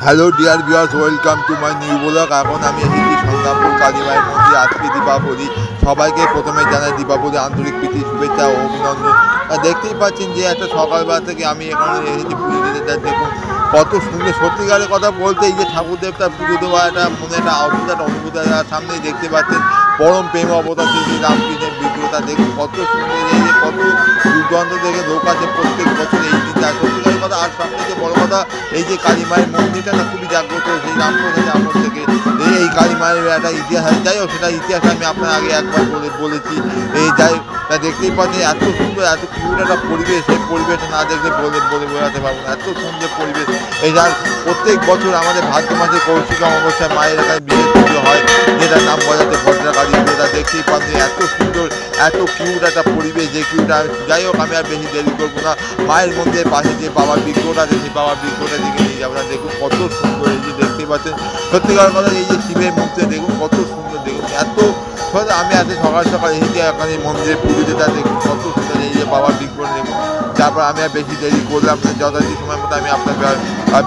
Hello dear viewers, welcome to my new blog. এখন আমি এসেছি সংগ্রামপুর কালী মায়ের মন্দিরে। আজকে দীপাবলি, সবাইকে প্রথমে জানাই দীপাবলি আন্তরিক প্রীতি, শুভেচ্ছা ও অভিনন্দন। দেখতেই পাচ্ছেন যে একটা সকালবেলা থেকে আমি এখানে এসেছি পুজো দিতে। দেখুন কত সুন্দর, সত্যিকারের কথা বলতে এই যে ঠাকুর দেবতার পুজো দেওয়া একটা মনে একটা অদ্ভুত একটা অনুভূতি। সামনেই দেখতে পাচ্ছেন পরম প্রেম অবতার শ্রী রামকৃষ্ণের বিগ্রহটা। দেখুন কত সুন্দর, এই যে কত দুর্দান্ত দেখে লোক আছে প্রত্যেক বছর এই দিনটা। সত্যিকারের কথা, আর সবথেকে বড় কথা এই যে কালী মায়ের মন্দিরটা না খুবই জাগ্রত, সেই রামপ্রসাদের আমল থেকে এই কালী মায়ের একটা ইতিহাস আছে। যাই হোক, সেটা ইতিহাস আমি আপনার আগে একবার বলেছি। এই যাই তা দেখতেই পাচ্ছি এত সুন্দর, এত কিউট একটা পরিবেশ। সেই পরিবেশ না দেখলে বলে বোঝাতে পারবো না, এত সুন্দর পরিবেশ। এই যার প্রত্যেক বছর আমাদের ভাদ্র মাসে কৌশিক অমাবস্যায় মায়ের এলাকায় বিশেষ পুজো হয়, যেটার নাম বলাতে ভদ্রাকালী পুজো। তা দেখতেই পাচ্ছি এত সুন্দর, এত কিউট একটা পরিবেশ, যে কিউট। যাই হোক, আমি আর বেশি দেরি করবো না। মায়ের মন্দিরের পাশে যে বাবার বিগ্রহটা আছে, সেই বাবার বিগ্রহটা দিকে নিয়ে যাবো না। দেখুন কত সুন্দর, এই যে দেখতে পাচ্ছেন সত্যিকার কথা, এই যে শিবের মূর্তি দেখুন কত সুন্দর। দেখুন এত আমি আজকে সকাল সকাল এসেছি এখানে মন্দিরে পুজো দিতে। দেখুন কত সুন্দর, এই যে বাবার বিগ্রহ দেখুন। তারপর আমি আর বেশি দেরি করলাম না, যথাযথ সময় মতো আমি আপনার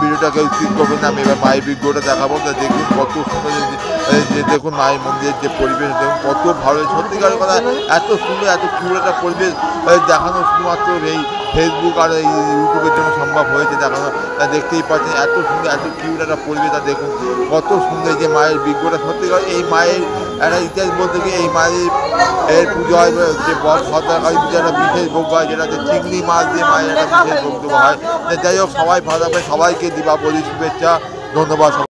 ভিডিওটাকে স্কিপ করবেন না। আমি এবার মায়ের বিগ্রহটা দেখাবো। দেখুন কত সুন্দর, যে দেখুন মায়ের মন্দিরের যে পরিবেশ দেখুন কত ভালো। সত্যিকারের কথা, এত সুন্দর, এত কিউট একটা পরিবেশ দেখানো শুধুমাত্র এই ফেসবুক আর এই ইউটিউবের জন্য সম্ভব হয়েছে দেখানো। তা দেখতেই পাচ্ছেন এত সুন্দর, এত কিউট একটা পরিবেশ। তা দেখুন কত সুন্দর যে মায়ের বিগ্রহটা। সত্যিকার এই মায়ের একটা ইতিহাস বলতে গিয়ে এই মায়ের এর পুজো হয় যে ভদ্রকালী পুজো একটা বিশেষ ভোগ হয়, যেটাতে চিংড়ি মাছ দিয়ে মায়ের একটা বিশেষ ভোগ দেওয়া হয়। যাই হোক, সবাই ভালো থাকবে, সবাইকে দীপাবলি শুভেচ্ছা, ধন্যবাদ।